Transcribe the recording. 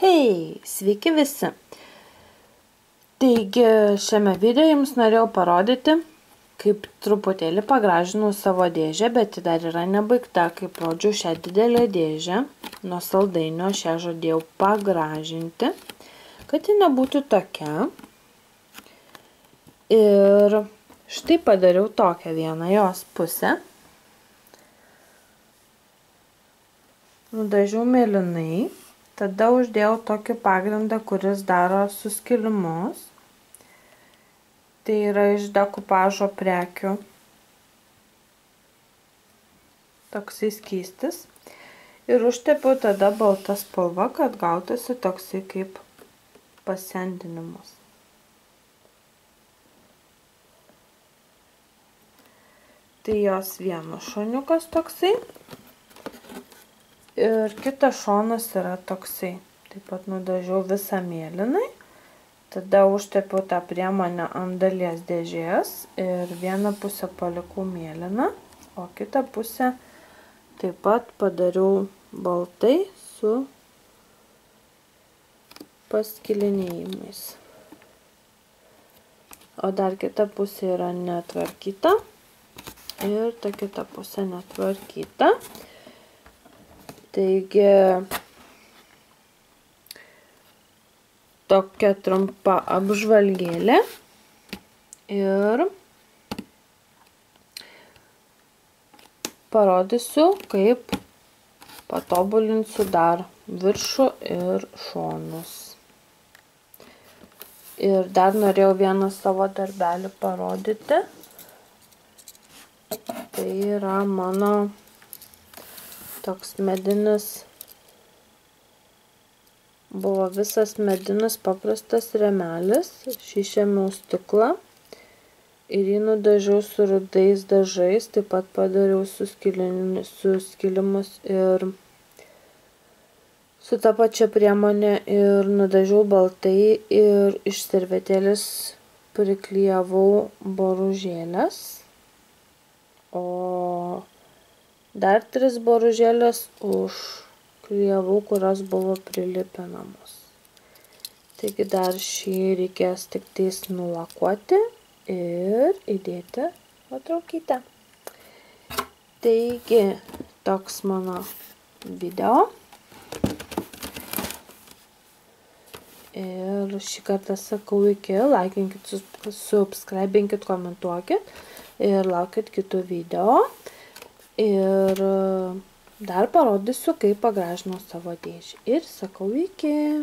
Hei, sveiki visi! Taigi, šiame video jums norėjau parodyti, kaip truputėlį pagražinau savo dėžę, bet ji dar yra nebaigta, kaip rodžiau šią didelę dėžę. Nuo saldainio aš ją žadėjau pagražinti, kad ji nebūtų tokia. Ir štai padariau tokią vieną jos pusę. Nudažiau mėlynai. Tada uždėjau tokį pagrindą, kuris daro suskilimus. Tai yra iš dekupažo prekių. Toksai skystis. Ir užtepiau tada baltą spalvą, kad gautųsi toksai kaip pasendinimas. Tai jos vienas šoniukas toksai. Ir kitas šonas yra toksai. Taip pat nudažiau visą mėlynai. Tada užtepiau tą priemonę ant dalies dėžės ir vieną pusę palikau mėlyną, o kitą pusę taip pat padariau baltai su paskilinėjimais. O dar kita pusė yra netvarkyta ir ta kita pusė netvarkyta. Taigi, tokia trumpa apžvalgėlė ir parodysiu, kaip patobulinsiu dar viršų ir šonus. Ir dar norėjau vieną savo darbelį parodyti. Tai yra mano toks medinis, buvo visas medinis paprastas rėmelis, išėmiau stiklą ir jį nudažiau su rudais dažais, taip pat padariau suskilimus ir su ta pačia priemonė ir nudažiau baltai ir iš servetėlės priklijavau boružėlės, o dar 3 boružėlės užklijavau, kurios buvo prilipinamos. Taigi dar šį reikės tik tais nulakuoti ir įdėti nuotraukytę. Taigi, toks mano video. Ir šį kartą sakau iki, laikinkit, subscribinkit, komentuokit ir laukit kitų video. Ir dar parodysiu, kaip pagražinau savo dėžę. Ir sakau iki.